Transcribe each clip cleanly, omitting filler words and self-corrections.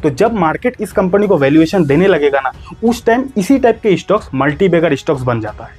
तो जब मार्केट इस कंपनी को वैल्यूएशन देने लगेगा ना, उस टाइम इसी टाइप के स्टॉक्स मल्टी बैगर स्टॉक्स बन जाता है।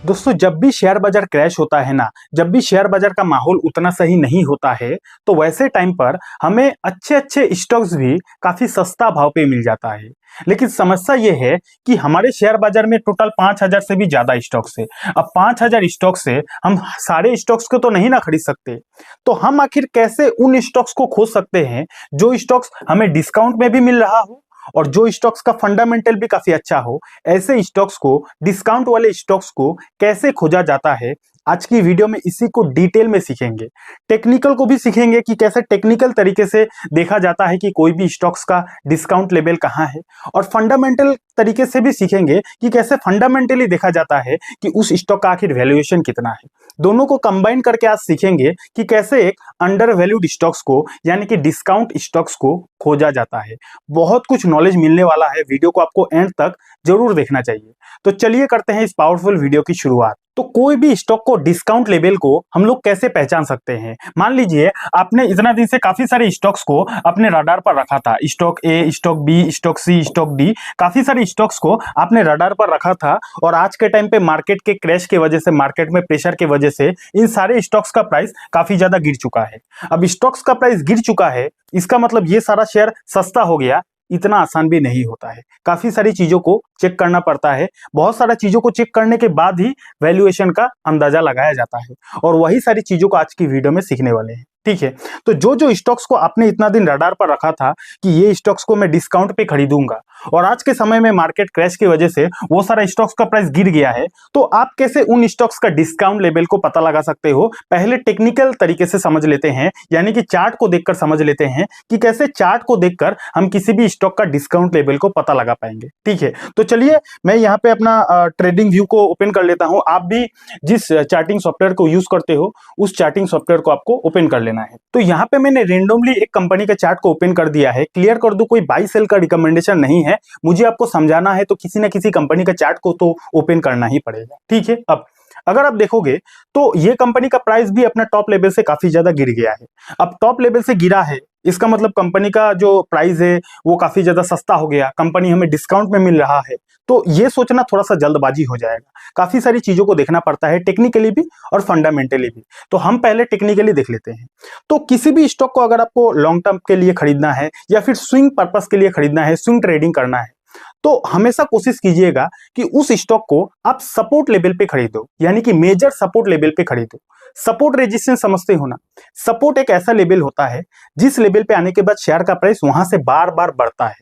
दोस्तों, जब भी शेयर बाजार क्रैश होता है ना, जब भी शेयर बाजार का माहौल उतना सही नहीं होता है, तो वैसे टाइम पर हमें अच्छे अच्छे स्टॉक्स भी काफी सस्ता भाव पे मिल जाता है। लेकिन समस्या ये है कि हमारे शेयर बाजार में टोटल 5,000 से भी ज्यादा स्टॉक्स है। अब 5,000 स्टॉक से हम सारे स्टॉक्स को तो नहीं ना खरीद सकते, तो हम आखिर कैसे उन स्टॉक्स को खोज सकते हैं जो स्टॉक्स हमें डिस्काउंट में भी मिल रहा हो और जो स्टॉक्स का फंडामेंटल भी काफी अच्छा हो। ऐसे स्टॉक्स को, डिस्काउंट वाले स्टॉक्स को कैसे खोजा जाता है, आज की वीडियो में इसी को डिटेल में सीखेंगे। टेक्निकल को भी सीखेंगे कि कैसे टेक्निकल तरीके से देखा जाता है कि कोई भी स्टॉक्स का डिस्काउंट लेवल कहाँ है, और फंडामेंटल तरीके से भी सीखेंगे कि कैसे फंडामेंटली देखा जाता है कि उस स्टॉक का आखिर वैल्यूएशन कितना है। दोनों को कंबाइन करके आज सीखेंगे कि कैसे एक अंडर वैल्यूड स्टॉक्स को, यानी कि डिस्काउंट स्टॉक्स को खोजा जाता है। बहुत कुछ नॉलेज मिलने वाला है, वीडियो को आपको एंड तक जरूर देखना चाहिए। तो चलिए करते हैं इस पावरफुल वीडियो की शुरुआत। तो कोई भी स्टॉक को, डिस्काउंट लेवल को हम लोग कैसे पहचान सकते हैं? मान लीजिए आपने इतना दिन से काफी सारे स्टॉक्स को अपने रडार पर रखा था, stock A, stock B, stock C, stock D, काफी सारे स्टॉक्स को आपने रडार पर रखा था, और आज के टाइम पे मार्केट के क्रैश की वजह से, मार्केट में प्रेशर की वजह से इन सारे स्टॉक्स का प्राइस काफी ज्यादा गिर चुका है। अब स्टॉक्स का प्राइस गिर चुका है, इसका मतलब ये सारा शेयर सस्ता हो गया? इतना आसान भी नहीं होता है। काफी सारी चीजों को चेक करना पड़ता है। बहुत सारा चीजों को चेक करने के बाद ही वैल्यूएशन का अंदाजा लगाया जाता है, और वही सारी चीजों को आज की वीडियो में सीखने वाले हैं। ठीक है, तो जो जो स्टॉक्स को आपने इतना दिन रडार पर रखा था कि ये स्टॉक्स को मैं डिस्काउंट पे खरीदूंगा, और आज के समय में मार्केट क्रैश की वजह से वो सारा स्टॉक्स का प्राइस गिर गया है, तो आप कैसे उन स्टॉक्स का डिस्काउंट लेवल को पता लगा सकते हो? पहले टेक्निकल तरीके से समझ लेते हैं, यानी कि चार्ट को देखकर समझ लेते हैं कि कैसे चार्ट को देखकर हम किसी भी स्टॉक का डिस्काउंट लेवल को पता लगा पाएंगे। ठीक है, तो चलिए मैं यहाँ पे अपना ट्रेडिंग व्यू को ओपन कर लेता हूँ। आप भी जिस चार्टिंग सॉफ्टवेयर को यूज करते हो, उस चार्टिंग सॉफ्टवेयर को आपको ओपन कर लेना है। तो यहाँ पे मैंने रेंडमली एक कंपनी का चार्ट को ओपन कर दिया है। क्लियर कर दूं, कोई बाई सेल का रिकमेंडेशन नहीं है, मुझे आपको समझाना है तो किसी ना किसी कंपनी का चार्ट को तो ओपन करना ही पड़ेगा। ठीक है, अब अगर आप देखोगे तो ये कंपनी का प्राइस भी अपना टॉप लेवल से काफी ज्यादा गिर गया है। अब टॉप लेवल से गिरा है, इसका मतलब कंपनी का जो प्राइस है वो काफी ज्यादा सस्ता हो गया, कंपनी हमें डिस्काउंट में मिल रहा है। तो ये सोचना थोड़ा सा जल्दबाजी हो जाएगा। काफी सारी चीजों को देखना पड़ता है, टेक्निकली भी और फंडामेंटली भी। तो हम पहले टेक्निकली देख लेते हैं। तो किसी भी स्टॉक को अगर आपको लॉन्ग टर्म के लिए खरीदना है या फिर स्विंग पर्पस के लिए खरीदना है, स्विंग ट्रेडिंग करना है, तो हमेशा कोशिश कीजिएगा कि उस स्टॉक को आप सपोर्ट लेवल पे खरीदो, यानी कि मेजर सपोर्ट लेवल पे खरीदो। सपोर्ट रेजिस्टेंस समझते हो ना? सपोर्ट एक ऐसा लेवल होता है जिस लेवल पे आने के बाद शेयर का प्राइस वहां से बार बार बढ़ता है,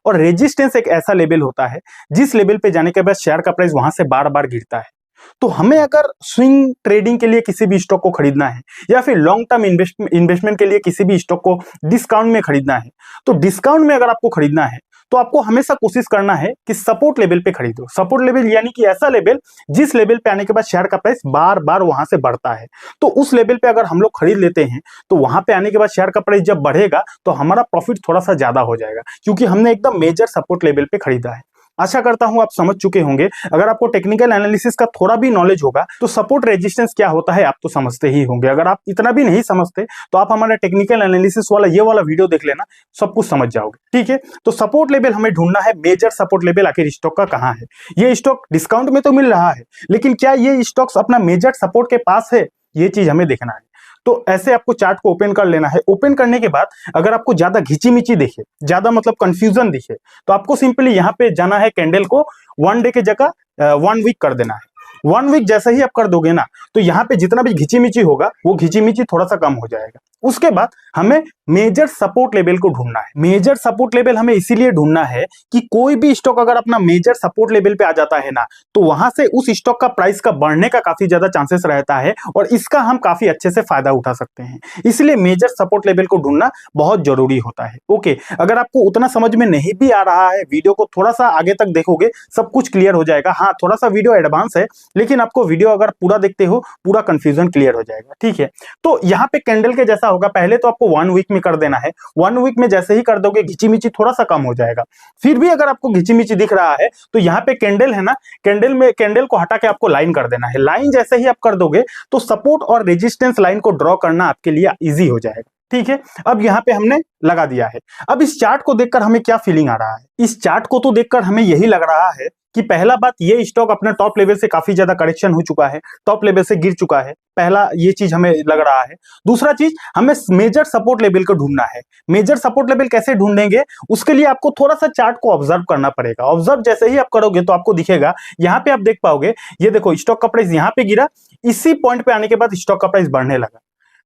और रेजिस्टेंस एक ऐसा लेवल होता है जिस लेवल पे जाने के बाद शेयर का प्राइस वहां से बार बार गिरता है। तो हमें अगर स्विंग ट्रेडिंग के लिए किसी भी स्टॉक को खरीदना है या फिर लॉन्ग टर्म इन्वेस्टमेंट के लिए किसी भी स्टॉक को डिस्काउंट में खरीदना है, तो डिस्काउंट में अगर आपको खरीदना है तो आपको हमेशा कोशिश करना है कि सपोर्ट लेवल पे खरीदो। सपोर्ट लेवल यानी कि ऐसा लेवल जिस लेवल पे आने के बाद शेयर का प्राइस बार बार वहां से बढ़ता है। तो उस लेवल पे अगर हम लोग खरीद लेते हैं तो वहां पे आने के बाद शेयर का प्राइस जब बढ़ेगा तो हमारा प्रॉफिट थोड़ा सा ज्यादा हो जाएगा, क्योंकि हमने एकदम मेजर सपोर्ट लेवल पे खरीदा है। आशा करता हूं आप समझ चुके होंगे। अगर आपको टेक्निकल एनालिसिस का थोड़ा भी नॉलेज होगा तो सपोर्ट रेजिस्टेंस क्या होता है आप तो समझते ही होंगे। अगर आप इतना भी नहीं समझते तो आप हमारा टेक्निकल एनालिसिस वाला ये वाला वीडियो देख लेना, सब कुछ समझ जाओगे। ठीक है, तो सपोर्ट लेवल हमें ढूंढना है, मेजर सपोर्ट लेवल आखिर स्टॉक का कहाँ है। ये स्टॉक डिस्काउंट में तो मिल रहा है, लेकिन क्या ये स्टॉक्स अपना मेजर सपोर्ट के पास है? ये चीज हमें देखना है। तो ऐसे आपको चार्ट को ओपन कर लेना है। ओपन करने के बाद अगर आपको ज्यादा घिची-मिची दिखे, ज्यादा मतलब कंफ्यूजन दिखे, तो आपको सिंपली यहाँ पे जाना है, कैंडल को 1 डे के जगह 1 वीक कर देना है। 1 वीक जैसे ही आप कर दोगे ना, तो यहाँ पे जितना भी घिची-मिची होगा वो घिची-मिची थोड़ा सा कम हो जाएगा। उसके बाद हमें मेजर सपोर्ट लेवल को ढूंढना है। मेजर सपोर्ट लेवल हमें इसीलिए ढूंढना है कि कोई भी स्टॉक अगर अपना मेजर सपोर्ट लेवल पे आ जाता है ना, तो वहां से उस स्टॉक का प्राइस का बढ़ने का काफी ज्यादा चांसेस रहता है, और इसका हम काफी अच्छे से फायदा उठा सकते हैं। इसलिए मेजर सपोर्ट लेवल को ढूंढना बहुत जरूरी होता है। ओके, अगर आपको उतना समझ में नहीं भी आ रहा है, वीडियो को थोड़ा सा आगे तक देखोगे सब कुछ क्लियर हो जाएगा। हाँ, थोड़ा सा वीडियो एडवांस है, लेकिन आपको वीडियो अगर पूरा देखते हो पूरा कंफ्यूजन क्लियर हो जाएगा, ठीक है। तो यहाँ पे कैंडल के जैसा होगा, पहले तो आपको 1 वीक में कर देना है। 1 वीक में जैसे ही कर दोगे घिचीमिची थोड़ा सा कम हो जाएगा। फिर भी अगर आपको घिचीमिची दिख रहा है तो यहाँ पे कैंडल है ना, कैंडल को हटा के आपको लाइन कर देना है। लाइन जैसे ही आप कर दोगे तो सपोर्ट और रेजिस्टेंस लाइन को ड्रॉ करना आपके लिए इजी हो जाएगा, ठीक है। अब यहाँ पे हमने लगा दिया है। अब इस चार्ट को देखकर हमें क्या फीलिंग आ रहा है? इस चार्ट को तो देखकर हमें यही लग रहा है कि पहला बात, ये स्टॉक अपने टॉप लेवल से काफी ज्यादा करेक्शन हो चुका है, टॉप लेवल से गिर चुका है। पहला ये चीज हमें लग रहा है। दूसरा चीज, हमें मेजर सपोर्ट लेवल को ढूंढना है। मेजर सपोर्ट लेवल कैसे ढूंढेंगे? उसके लिए आपको थोड़ा सा चार्ट को ऑब्जर्व करना पड़ेगा। ऑब्जर्व जैसे ही आप करोगे तो आपको दिखेगा, यहाँ पे आप देख पाओगे, ये देखो स्टॉक का प्राइस यहाँ पे गिरा, इसी पॉइंट पे आने के बाद स्टॉक का प्राइस बढ़ने लगा।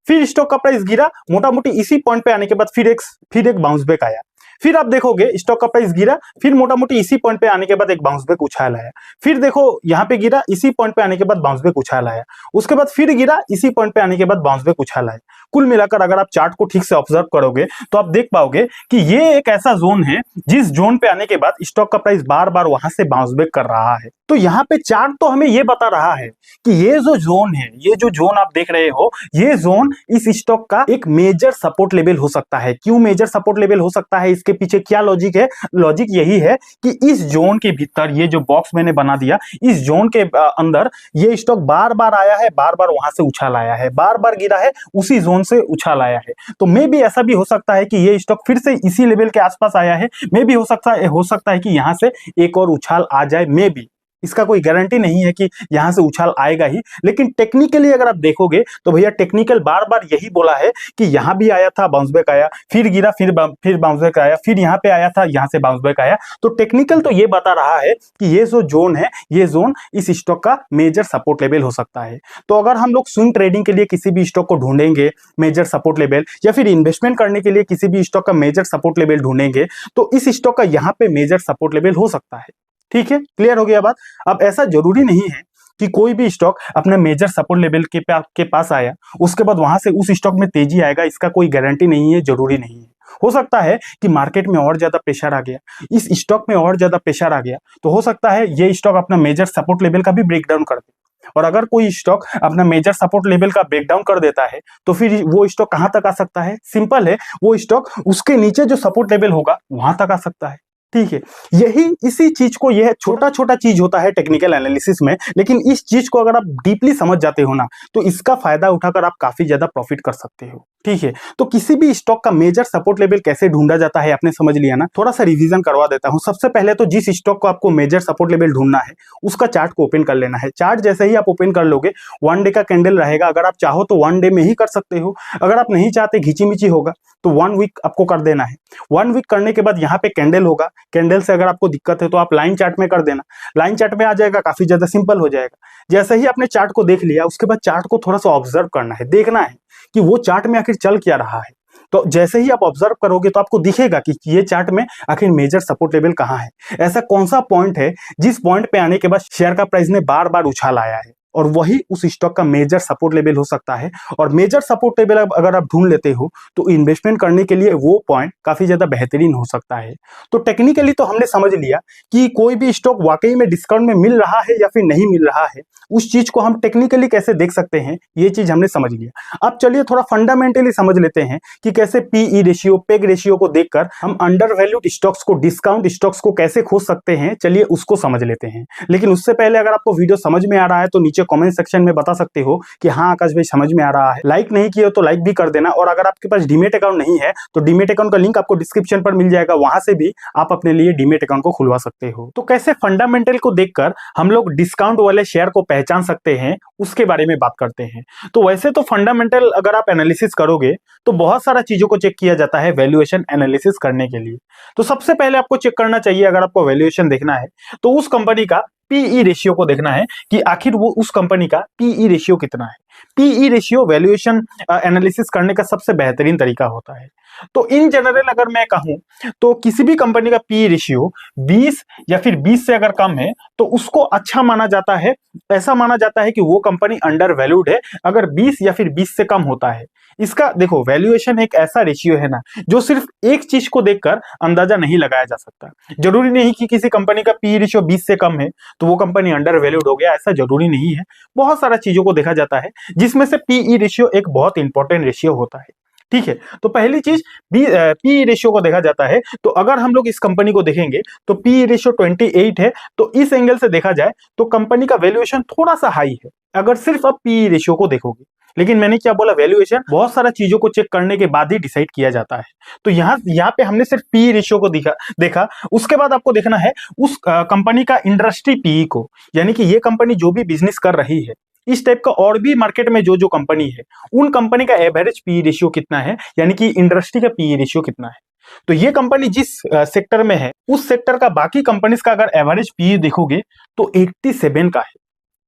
फिर स्टॉक का प्राइस गिरा, मोटा मोटी इसी पॉइंट पे आने के बाद फिर एक बाउंस बैक आया। फिर आप देखोगे स्टॉक का प्राइस गिरा, फिर मोटा मोटी इसी पॉइंट पे आने के बाद एक बाउंस बैक उछाल आया। फिर देखो यहाँ पे गिरा, इसी पॉइंट पे आने के बाद बाउंस बैक उछाल आया। उसके बाद फिर गिरा, इसी पॉइंट पे आने के बाद बाउंस बैक उछाल आया। कुल मिलाकर अगर आप चार्ट को ठीक से ऑब्जर्व करोगे तो आप देख पाओगे कि ये एक ऐसा जोन है जिस जोन पे आने के बाद स्टॉक का प्राइस बार बार वहां से बाउंस बैक कर रहा है। तो यहाँ पे चार्ट तो हमें ये बता रहा है कि ये जो जोन है, ये जो जोन आप देख रहे हो, ये जोन इस स्टॉक का एक मेजर सपोर्ट लेवल हो सकता है। क्यों मेजर सपोर्ट लेवल हो सकता है? इसके पीछे क्या लॉजिक है? लॉजिक यही है कि इस जोन के भीतर, ये जो बॉक्स मैंने बना दिया, इस जोन के अंदर ये स्टॉक बार बार आया है, बार बार वहां से उछाल आया है, बार बार गिरा है, उसी जोन से उछाल आया है। तो मे भी ऐसा भी हो सकता है कि ये स्टॉक फिर से इसी लेवल के आसपास आया है। मे भी हो सकता है कि यहां से एक और उछाल आ जाए। मे भी, इसका कोई गारंटी नहीं है कि यहां से उछाल आएगा ही, लेकिन टेक्निकली अगर आप देखोगे तो भैया टेक्निकल बार बार यही बोला है कि यहां भी आया था, बाउंस बैक आया, फिर गिरा, फिर बाउंस बैक आया, फिर यहां पे आया था, यहां से बाउंस बैक आया। तो टेक्निकल तो ये बता रहा है कि ये जो जोन है, ये जोन इस स्टॉक का मेजर सपोर्ट लेवल हो सकता है। तो अगर हम लोग स्विंग ट्रेडिंग के लिए किसी भी स्टॉक को ढूंढेंगे मेजर सपोर्ट लेवल, या फिर इन्वेस्टमेंट करने के लिए किसी भी स्टॉक का मेजर सपोर्ट लेवल ढूंढेंगे, तो इस स्टॉक का यहाँ पे मेजर सपोर्ट लेवल हो सकता है। ठीक है, क्लियर हो गया बात। अब ऐसा जरूरी नहीं है कि कोई भी स्टॉक अपने मेजर सपोर्ट लेवल के पास आया उसके बाद वहां से उस स्टॉक में तेजी आएगा, इसका कोई गारंटी नहीं है, जरूरी नहीं है। हो सकता है कि मार्केट में और ज्यादा प्रेशर आ गया, इस स्टॉक में और ज्यादा प्रेशर आ गया, तो हो सकता है ये स्टॉक अपना मेजर सपोर्ट लेवल का भी ब्रेकडाउन कर दे। और अगर कोई स्टॉक अपना मेजर सपोर्ट लेवल का ब्रेकडाउन कर देता है तो फिर वो स्टॉक कहां तक आ सकता है? सिंपल है, वो स्टॉक उसके नीचे जो सपोर्ट लेवल होगा वहां तक आ सकता है। ठीक है, यही इसी चीज को, यह छोटा छोटा चीज होता है टेक्निकल एनालिसिस में, लेकिन इस चीज को अगर आप डीपली समझ जाते हो ना तो इसका फायदा उठाकर आप काफी ज्यादा प्रॉफिट कर सकते हो। ठीक है, तो किसी भी स्टॉक का मेजर सपोर्ट लेवल कैसे ढूंढा जाता है आपने समझ लिया ना। थोड़ा सा रिवीजन करवा देता हूं। सबसे पहले तो जिस स्टॉक को आपको मेजर सपोर्ट लेवल ढूंढना है उसका चार्ट को ओपन कर लेना है। चार्ट जैसे ही आप ओपन कर लोगे, 1 डे का कैंडल रहेगा। अगर आप चाहो तो 1 डे में ही कर सकते हो, अगर आप नहीं चाहते घिचीमिची होगा तो 1 वीक आपको कर देना है। 1 वीक करने के बाद यहाँ पे कैंडल होगा, कैंडल से अगर आपको दिक्कत है तो आप लाइन चार्ट में कर देना, लाइन चार्ट में आ जाएगा, काफी ज्यादा सिंपल हो जाएगा। जैसे ही आपने चार्ट को देख लिया उसके बाद चार्ट को थोड़ा सा ऑब्जर्व करना है, देखना है कि वो चार्ट में आखिर चल क्या रहा है। तो जैसे ही आप ऑब्जर्व करोगे तो आपको दिखेगा कि ये चार्ट में आखिर मेजर सपोर्ट लेवल कहाँ है, ऐसा कौन सा पॉइंट है जिस पॉइंट पे आने के बाद शेयर का प्राइस ने बार बार उछाल आया है, और वही उस स्टॉक का मेजर सपोर्ट लेवल हो सकता है। और मेजर सपोर्ट लेवल अगर आप ढूंढ लेते हो तो इन्वेस्टमेंट करने के लिए वो पॉइंट काफी ज्यादा बेहतरीन हो सकता है। तो टेक्निकली तो हमने समझ लिया कि कोई भी स्टॉक वाकई में डिस्काउंट में मिल रहा है या फिर नहीं मिल रहा है, उस चीज को हम टेक्निकली कैसे देख सकते हैं, ये चीज हमने समझ लिया। अब चलिए थोड़ा फंडामेंटली समझ लेते हैं कि कैसे पीई रेशियो, पेग रेशियो को देखकर हम अंडर वैल्यूड स्टॉक्स को, डिस्काउंट स्टॉक्स को कैसे खोज सकते हैं। चलिए उसको समझ लेते हैं। लेकिन उससे पहले अगर आपको वीडियो समझ में आ रहा है तो नीचे कमेंट सेक्शन में बता सकते हो कि हाँ आकाश भाई समझ में आ रहा है। लाइक नहीं किया तो लाइक भी कर देना, और अगर आपके पास डीमेट अकाउंट नहीं है तो डीमेट अकाउंट का लिंक आपको डिस्क्रिप्शन पर मिल जाएगा, वहां से भी आप अपने लिए डीमेट अकाउंट को खुलवा सकते हो। तो कैसे फंडामेंटल को देखकर हम लोग डिस्काउंट वाले शेयर को पहचान सकते हैं उसके बारे में बात करते हैं। तो वैसे तो फंडामेंटल अगर आप एनालिसिस करोगे तो बहुत सारा चीजों को चेक किया जाता है वैल्यूएशन एनालिसिस करने के लिए। तो सबसे पहले आपको चेक करना चाहिए, अगर आपको वैल्यूएशन देखना है तो उस कंपनी का पीई रेशियो को देखना है कि आखिर वो उस कंपनी का पीई रेशियो कितना है। पीई रेशियो वैल्यूएशन एनालिसिस करने का सबसे बेहतरीन तरीका होता है। तो इन जनरल अगर मैं कहूं तो किसी भी कंपनी का पीई रेशियो 20 या फिर 20 से अगर कम है तो उसको अच्छा माना जाता है, ऐसा माना जाता है कि वो कंपनी अंडर वैल्यूड है। अगर 20 या फिर 20 से कम होता है, इसका देखो वैल्यूएशन एक ऐसा रेशियो है ना जो सिर्फ एक चीज को देखकर अंदाजा नहीं लगाया जा सकता। जरूरी नहीं कि किसी कंपनी का पी रेशियो 20 से कम है तो वो कंपनी अंडर वैल्यूड हो गया, ऐसा जरूरी नहीं है। बहुत सारा चीजों को देखा जाता है जिसमें से पीई रेशियो एक बहुत इंपॉर्टेंट रेशियो होता है। ठीक है, तो पहली चीज पी रेशियो को देखा जाता है। तो अगर हम लोग इस कंपनी को देखेंगे तो पी रेशियो 28 है, तो इस एंगल से देखा जाए तो कंपनी का वैल्यूएशन थोड़ा सा हाई है अगर सिर्फ आप पी रेशियो को देखोगे। लेकिन मैंने क्या बोला, वैल्यूएशन बहुत सारा चीजों को चेक करने के बाद ही डिसाइड किया जाता है। तो यहाँ पे हमने सिर्फ पी रेशियो को देखा। उसके बाद आपको देखना है उस कंपनी का इंडस्ट्री पीई को, यानी कि ये कंपनी जो भी बिजनेस कर रही है इस टाइप का और भी मार्केट में जो जो कंपनी है उन कंपनी का एवरेज पी रेशियो कितना है, यानी कि इंडस्ट्री का पी रेशियो कितना है। तो ये कंपनी जिस सेक्टर में है उस सेक्टर का बाकी कंपनीज का अगर एवरेज पी देखोगे तो 87 का है।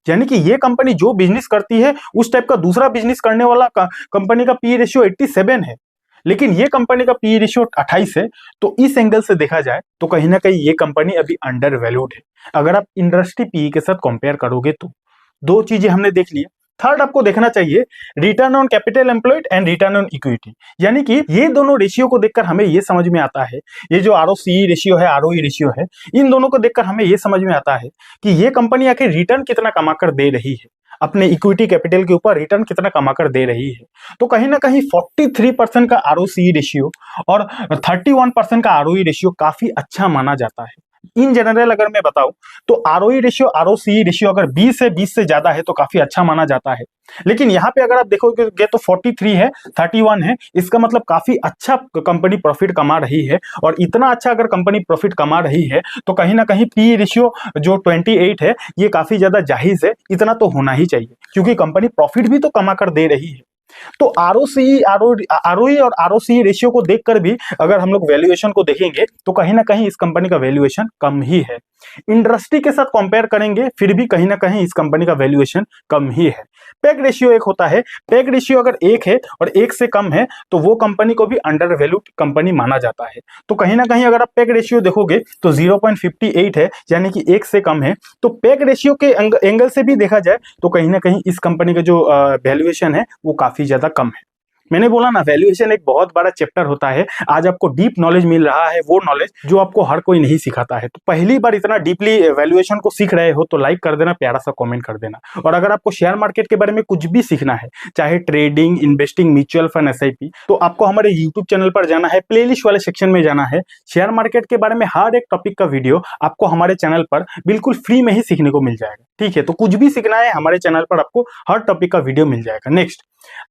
यानी कि ये कंपनी जो बिजनेस करती है उस टाइप का दूसरा बिजनेस करने वाला कंपनी का पी रेशियो 87 है, लेकिन ये कंपनी का पी रेशियो 28 है। तो इस एंगल से देखा जाए तो कहीं ना कहीं ये कंपनी अभी अंडर वैल्यूड है अगर आप इंडस्ट्री पी के साथ कंपेयर करोगे तो। दो चीजें हमने देख ली। थर्ड आपको देखना चाहिए return on capital employed and return on equity, यानी कि ये दोनों रेशियो को देखकर हमें ये समझ में आता है, ये जो आरओसीई रेशियो है आरओई रेशियो है, इन दोनों को देखकर हमें ये समझ में आता है कि ये कंपनी आखिर रिटर्न कितना कमाकर दे रही है, अपने इक्विटी कैपिटल के ऊपर रिटर्न कितना कमाकर दे रही है। तो कहीं ना कहीं 43% का आरओसीई रेशियो और 31% का आरओई रेशियो काफी अच्छा माना जाता है। इन जनरल अगर मैं बताऊं तो आरओई रेशियो आरओसीई रेशियो अगर 20 से ज्यादा है तो काफी अच्छा माना जाता है। लेकिन यहाँ पे अगर आप देखोगे तो 43 है, 31 है, इसका मतलब काफी अच्छा कंपनी प्रॉफिट कमा रही है। और इतना अच्छा अगर कंपनी प्रॉफिट कमा रही है तो कहीं ना कहीं पी रेशियो जो 28 है ये काफी ज्यादा जायज है, इतना तो होना ही चाहिए क्योंकि कंपनी प्रॉफिट भी तो कमा कर दे रही है। तो आरओसीई आरओई और आरओसीई रेशियो को देखकर भी अगर हम लोग वैल्यूएशन को देखेंगे तो कहीं ना कहीं इस कंपनी का वैल्यूएशन कम ही है। इंडस्ट्री के साथ कंपेयर करेंगे फिर भी कहीं ना कहीं इस कंपनी का वैल्यूएशन कम ही है। पेग रेशियो एक होता है, पेग रेशियो अगर एक है और एक से कम है तो वो कंपनी को भी अंडर वैल्यूड कंपनी माना जाता है। तो कहीं ना कहीं अगर आप पेग रेशियो देखोगे तो 0.58 है, यानी कि एक से कम है। तो पेग रेशियो के एंगल से भी देखा जाए तो कहीं ना कहीं इस कंपनी का जो वैल्यूएशन है वो काफी ज्यादा कम है। मैंने बोला ना वैल्यूएशन एक बहुत बड़ा चैप्टर होता है। आज आपको डीप नॉलेज मिल रहा है, वो नॉलेज जो आपको हर कोई नहीं सिखाता है। तो पहली बार इतना डीपली वैल्यूएशन को सीख रहे हो तो लाइक कर देना, प्यारा सा कमेंट कर देना। और अगर आपको शेयर मार्केट के बारे में कुछ भी सीखना है, चाहे trading, investing, mutual fund, SIP, तो आपको हमारे यूट्यूब चैनल पर जाना है, प्लेलिस्ट वाले सेक्शन में जाना है। शेयर मार्केट के बारे में हर एक टॉपिक का वीडियो आपको हमारे चैनल पर बिल्कुल फ्री में ही सीखने को मिल जाएगा। ठीक है, तो कुछ भी सीखना है हमारे चैनल पर आपको हर टॉपिक का वीडियो मिल जाएगा। नेक्स्ट,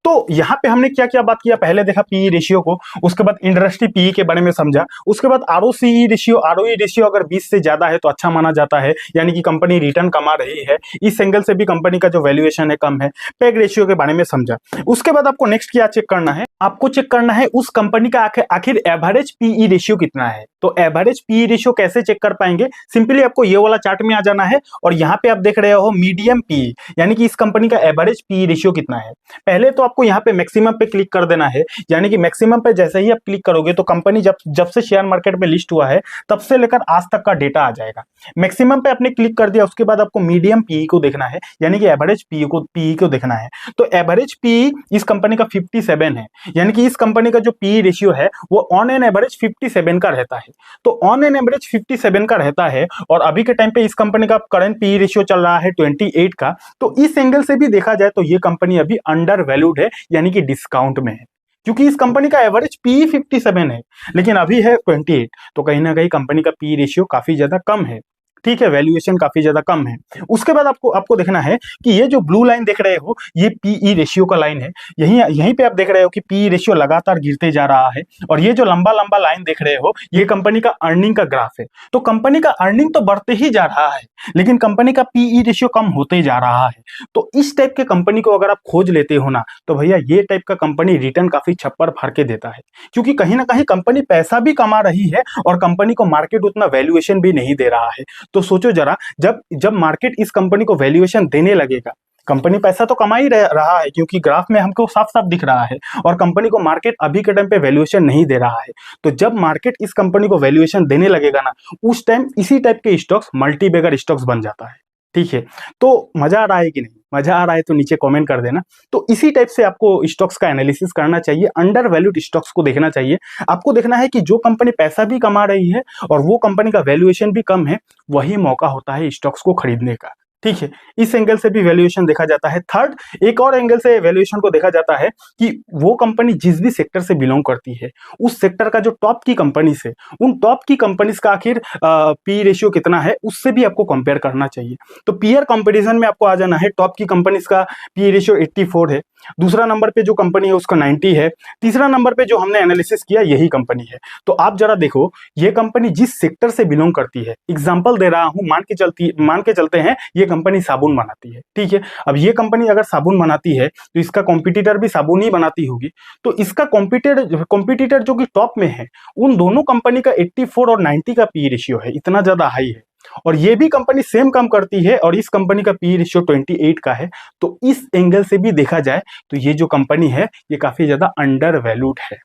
तो यहाँ पे हमने क्या क्या बात किया, पहले देखा पीई रेशियो को, उसके बाद इंडस्ट्री पीई के बारे में समझा, उसके बाद आरओसीई रेशियो, आरओई रेशियो अगर 20 से ज्यादा है तो अच्छा माना जाता है, यानी कि कंपनी रिटर्न कमा रही है, इस एंगल से भी कंपनी का जो वैल्यूएशन है कम है। पेग रेशियो के बारे में समझा। उसके बाद आपको नेक्स्ट क्या चेक करना है, आपको चेक करना है उस कंपनी का आखिर एवरेज पीई रेशियो कितना है। तो एवरेज पीई रेशियो कैसे चेक कर पाएंगे, सिंपली आपको ये वाला चार्ट में आ जाना है और यहाँ पे आप देख रहे हो मीडियम पीई, यानी कि इस कंपनी का एवरेज पीई रेशियो कितना है। पहले तो आपको यहाँ पे मैक्सिमम पे क्लिक कर देना है, यानी कि मैक्सिमम पे जैसे ही आप क्लिक करोगे तो कंपनी जब से शेयर मार्केट में लिस्ट हुआ है तब से लेकर आज तक का डेटा आ जाएगा। मैक्सिमम पे आपने क्लिक कर दिया, उसके बाद आपको मीडियम पीई को देखना है, यानी कि एवरेज पीई को देखना है। तो एवरेज पीई इस कंपनी का 57 है, यानी कि इस कंपनी का जो पीई रेशियो है वो ऑन एन एवरेज 57 का रहता है। तो ऑन एन एवरेज 57 का रहता है और अभी के टाइम पे इस कंपनी का करंट पीई रेशियो चल रहा है 28 का। तो इस एंगल से भी देखा जाए तो ये कंपनी अभी अंडर वैल्यूड है, यानी कि डिस्काउंट में है, क्योंकि इस कंपनी का एवरेज पी 57 है लेकिन अभी है 28। तो कहीं ना कहीं कंपनी का पी रेशियो काफी ज्यादा कम है। ठीक है, वैल्यूएशन काफी ज्यादा कम है। उसके बाद आपको देखना है कि ये जो ब्लू लाइन देख रहे हो ये पीई रेशियो का लाइन है। यहीं पे आप देख रहे हो कि पीई रेशियो लगातार गिरते जा रहा है और ये जो लंबा लंबा लाइन देख रहे हो ये कंपनी का अर्निंग का ग्राफ है। तो कंपनी का अर्निंग तो बढ़ते ही जा रहा है लेकिन कंपनी का पीई रेशियो कम होते जा रहा है। तो इस टाइप के कंपनी को अगर आप खोज लेते हो ना तो भैया ये टाइप का कंपनी रिटर्न काफी छप्पर फाड़ के देता है, क्योंकि कहीं ना कहीं कंपनी पैसा भी कमा रही है और कंपनी को मार्केट उतना वैल्यूएशन भी नहीं दे रहा है। तो सोचो जरा, जब मार्केट इस कंपनी को वैल्यूएशन देने लगेगा, कंपनी पैसा तो कमा ही रहा है क्योंकि ग्राफ में हमको साफ साफ दिख रहा है, और कंपनी को मार्केट अभी के टाइम पे वैल्यूएशन नहीं दे रहा है। तो जब मार्केट इस कंपनी को वैल्यूएशन देने लगेगा ना उस टाइम इसी टाइप के स्टॉक्स मल्टी बैगर स्टॉक्स बन जाता है। ठीक है, तो मजा आ रहा है कि नहीं? मजा आ रहा है तो नीचे कमेंट कर देना। तो इसी टाइप से आपको स्टॉक्स का एनालिसिस करना चाहिए, अंडर वैल्यूड स्टॉक्स को देखना चाहिए। आपको देखना है कि जो कंपनी पैसा भी कमा रही है और वो कंपनी का वैल्यूएशन भी कम है, वही मौका होता है स्टॉक्स को खरीदने का। ठीक है, इस एंगल से भी वैल्यूएशन देखा जाता है। थर्ड, एक और एंगल से वैल्यूएशन को देखा जाता है कि वो कंपनी जिस भी सेक्टर से बिलोंग करती है, उस सेक्टर का जो टॉप की कंपनीज है, उन टॉप की कंपनीज का आखिर पी रेशियो कितना है, उससे भी आपको कंपेयर करना चाहिए। तो पीयर कंपैरिजन में आपको आ जाना है। टॉप की कंपनीज का पी रेशियो 84 है, दूसरा नंबर पे जो कंपनी है उसका 90 है, तीसरा नंबर पे जो हमने एनालिसिस किया यही कंपनी है। तो आप जरा देखो ये कंपनी जिस सेक्टर से बिलोंग करती है, एग्जांपल दे रहा हूं, मान के चलते हैं ये कंपनी साबुन बनाती है। ठीक है, अब ये कंपनी अगर साबुन बनाती है तो इसका कॉम्पिटिटर भी साबुन ही बनाती होगी। तो इसका कॉम्पिटिटर जो कि टॉप में है, उन दोनों कंपनी का 84 और 90 का पी रेशियो है, इतना ज्यादा हाई है। और ये भी कंपनी सेम काम करती है और इस कंपनी का पी रेशियो 28 का है। तो इस एंगल से भी देखा जाए तो ये जो कंपनी है ये काफी ज्यादा अंडर वैल्यूड है।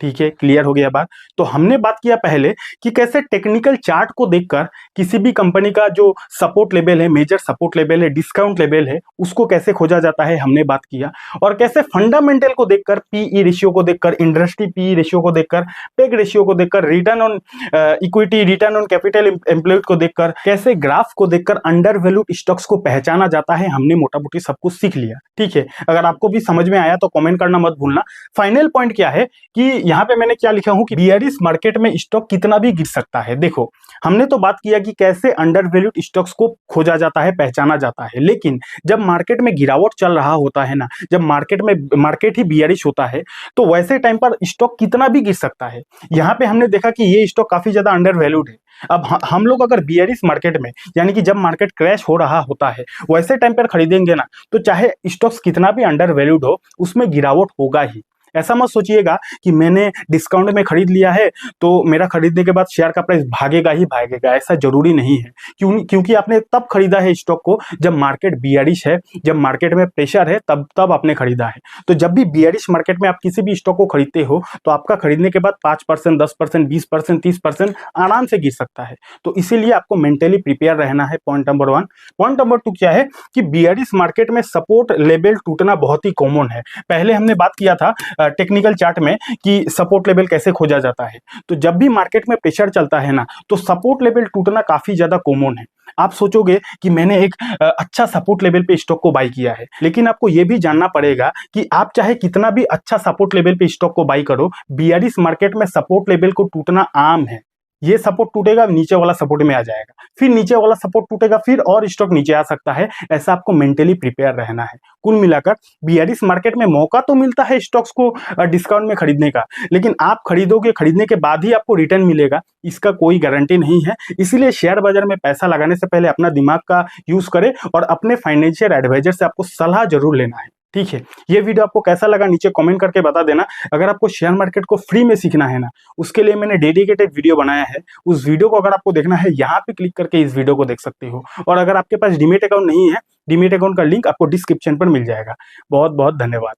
ठीक है, क्लियर हो गया बात। तो हमने बात किया पहले कि कैसे टेक्निकल चार्ट को देखकर किसी भी कंपनी का जो सपोर्ट लेवल है, मेजर सपोर्ट लेवल है, डिस्काउंट लेवल है, उसको कैसे खोजा जाता है, हमने बात किया। और कैसे फंडामेंटल को देखकर, पीई रेशियो को देखकर, इंडस्ट्री पीई रेशियो को देखकर, पेग रेशियो को देखकर, return on equity, return on capital employed को देखकर, कैसे ग्राफ को देखकर अंडर वैल्यूड स्टॉक्स को पहचाना जाता है, हमने मोटा मोटी सब कुछ सीख लिया। ठीक है, अगर आपको भी समझ में आया तो कमेंट करना मत भूलना। फाइनल पॉइंट क्या है कि यहाँ पे मैंने क्या लिखा हूं कि बियरिश मार्केट में स्टॉक कितना भी गिर सकता है। देखो, हमने तो बात किया कि कैसे अंडर वैल्यूड स्टॉक्स को खोजा जाता है, पहचाना जाता है, लेकिन जब मार्केट में गिरावट चल रहा होता है ना, जब मार्केट ही बियरिश होता है, तो वैसे टाइम पर स्टॉक कितना भी गिर सकता है। यहाँ पे हमने देखा कि ये स्टॉक काफी ज्यादा अंडर वैल्यूड है। अब हम लोग अगर बियरिश मार्केट में, यानी कि जब मार्केट क्रैश हो रहा होता है, वैसे टाइम पर खरीदेंगे ना, तो चाहे स्टॉक्स कितना भी अंडर वैल्यूड हो, उसमें गिरावट होगा ही। ऐसा मत सोचिएगा कि मैंने डिस्काउंट में खरीद लिया है तो मेरा खरीदने के बाद शेयर का प्राइस भागेगा ही भागेगा, ऐसा जरूरी नहीं है। क्योंकि आपने तब खरीदा है स्टॉक को जब मार्केट बियरिश है, जब मार्केट में प्रेशर है, तब आपने खरीदा है। तो जब भी बियरिश मार्केट में आप किसी भी स्टॉक को खरीदते हो तो आपका खरीदने के बाद 5%, 10%, 20%, 30% आराम से गिर सकता है। तो इसीलिए आपको मेंटली प्रिपेयर रहना है, पॉइंट नंबर 1। पॉइंट नंबर 2 क्या है कि बियरिश मार्केट में सपोर्ट लेवल टूटना बहुत ही कॉमन है। पहले हमने बात किया था टेक्निकल चार्ट में कि सपोर्ट लेवल कैसे खोजा जाता है। तो जब भी मार्केट में प्रेशर चलता है ना, तो सपोर्ट लेवल टूटना काफी ज्यादा कॉमन है। आप सोचोगे कि मैंने एक अच्छा सपोर्ट लेवल पे स्टॉक को बाई किया है, लेकिन आपको यह भी जानना पड़ेगा कि आप चाहे कितना भी अच्छा सपोर्ट लेवल पे स्टॉक को बाई करो, बियरिश मार्केट में सपोर्ट लेवल को टूटना आम है। ये सपोर्ट टूटेगा, नीचे वाला सपोर्ट में आ जाएगा, फिर नीचे वाला सपोर्ट टूटेगा, फिर और स्टॉक नीचे आ सकता है। ऐसा आपको मेंटली प्रिपेयर रहना है। कुल मिलाकर बियरिश मार्केट में मौका तो मिलता है स्टॉक्स को डिस्काउंट में खरीदने का, लेकिन आप खरीदोगे, खरीदने के बाद ही आपको रिटर्न मिलेगा, इसका कोई गारंटी नहीं है। इसीलिए शेयर बाजार में पैसा लगाने से पहले अपना दिमाग का यूज करें और अपने फाइनेंशियल एडवाइजर से आपको सलाह जरूर लेना है। ठीक है, ये वीडियो आपको कैसा लगा नीचे कमेंट करके बता देना। अगर आपको शेयर मार्केट को फ्री में सीखना है ना, उसके लिए मैंने डेडिकेटेड वीडियो बनाया है। उस वीडियो को अगर आपको देखना है, यहाँ पे क्लिक करके इस वीडियो को देख सकते हो। और अगर आपके पास डीमैट अकाउंट नहीं है, डीमैट अकाउंट का लिंक आपको डिस्क्रिप्शन पर मिल जाएगा। बहुत बहुत धन्यवाद।